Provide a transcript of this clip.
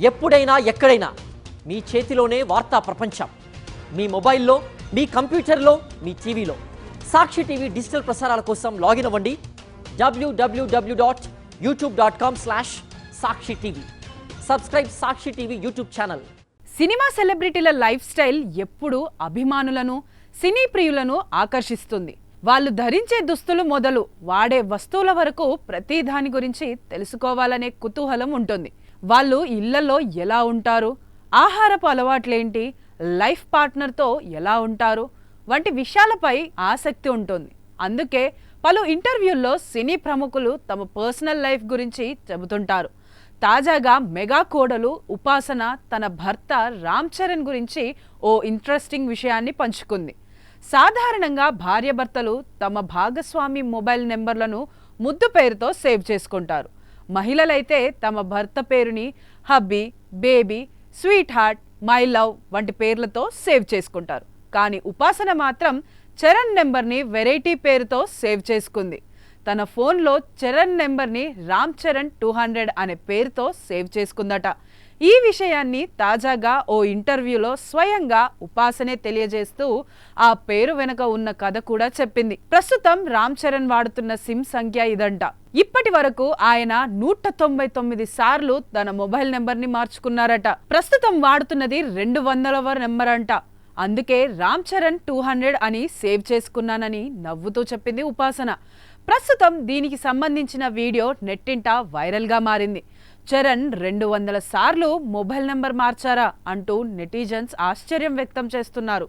ఎప్పుడైనా ఎక్కడైనా మీ చేతిలోనే వార్తా ప్రపంచం. మీ మొబైల్లో, మీ కంప్యూటర్లో, మీ టీవీలో. సాక్షి టీవీ డిజిటల్ ప్రసారాల కోసం లాగిన్ అవ్వండి www.youtube.com/సాక్షి TV. Subscribe Sakshi TV YouTube channel. Cinema సెలబ్రిటీల లైఫ్ స్టైల్ ఎప్పుడూ అభిమానులను, సినీ ప్రియులను ఆకర్షిస్తుంది. వాళ్ళు ధరించే దుస్తులు మొదలు వాడే వస్తువుల వరకు ప్రతి దాని గురించి తెలుసుకోవాలనే కుతూహలం ఉంటుంది. వాళ్ళు ఇళ్లలో ఎలా ఉంటారు, ఆహారపు అలవాట్లేంటి, లైఫ్ పార్ట్నర్తో ఎలా ఉంటారు వంటి విషయాలపై ఆసక్తి ఉంటుంది. అందుకే పలు ఇంటర్వ్యూల్లో సినీ ప్రముఖులు తమ పర్సనల్ లైఫ్ గురించి చెబుతుంటారు. తాజాగా మెగా కోడలు ఉపాసన తన భర్త రామ్ చరణ్ గురించి ఓ ఇంట్రెస్టింగ్ విషయాన్ని పంచుకుంది. సాధారణంగా భార్యాభర్తలు తమ భాగస్వామి మొబైల్ నెంబర్లను ముద్దు పేరుతో సేవ్ చేసుకుంటారు. మహిళలైతే తమ భర్త పేరుని hubby, baby, sweet heart, my love వంటి పేర్లతో సేవ్ చేసుకుంటారు. కానీ ఉపాసన మాత్రం చరణ్ నెంబర్ని వెరైటీ పేరుతో సేవ్ చేసుకుంది. తన ఫోన్లో చరణ్ నెంబర్ని రామ్ చరణ్ 200 అనే పేరుతో సేవ్ చేసుకుందట. ఈ విషయాన్ని తాజాగా ఓ ఇంటర్వ్యూలో స్వయంగా ఉపాసనే తెలియజేస్తూ ఆ పేరు వెనుక ఉన్న కథ కూడా చెప్పింది. ప్రస్తుతం రామ్ చరణ్ వాడుతున్న సిమ్ సంఖ్య ఇదంట. ఇప్పటి వరకు ఆయన 199 సార్లు తన మొబైల్ నెంబర్ని మార్చుకున్నారట. ప్రస్తుతం వాడుతున్నది 200వ నెంబర్ అంట. అందుకే రామ్ చరణ్ 200 అని సేవ్ చేసుకున్నానని నవ్వుతూ చెప్పింది ఉపాసన. ప్రస్తుతం దీనికి సంబంధించిన వీడియో నెట్టింట వైరల్గా మారింది. చరణ్ 200 సార్లు మొబైల్ నెంబర్ మార్చారా అంటూ నెటిజన్స్ ఆశ్చర్యం వ్యక్తం చేస్తున్నారు.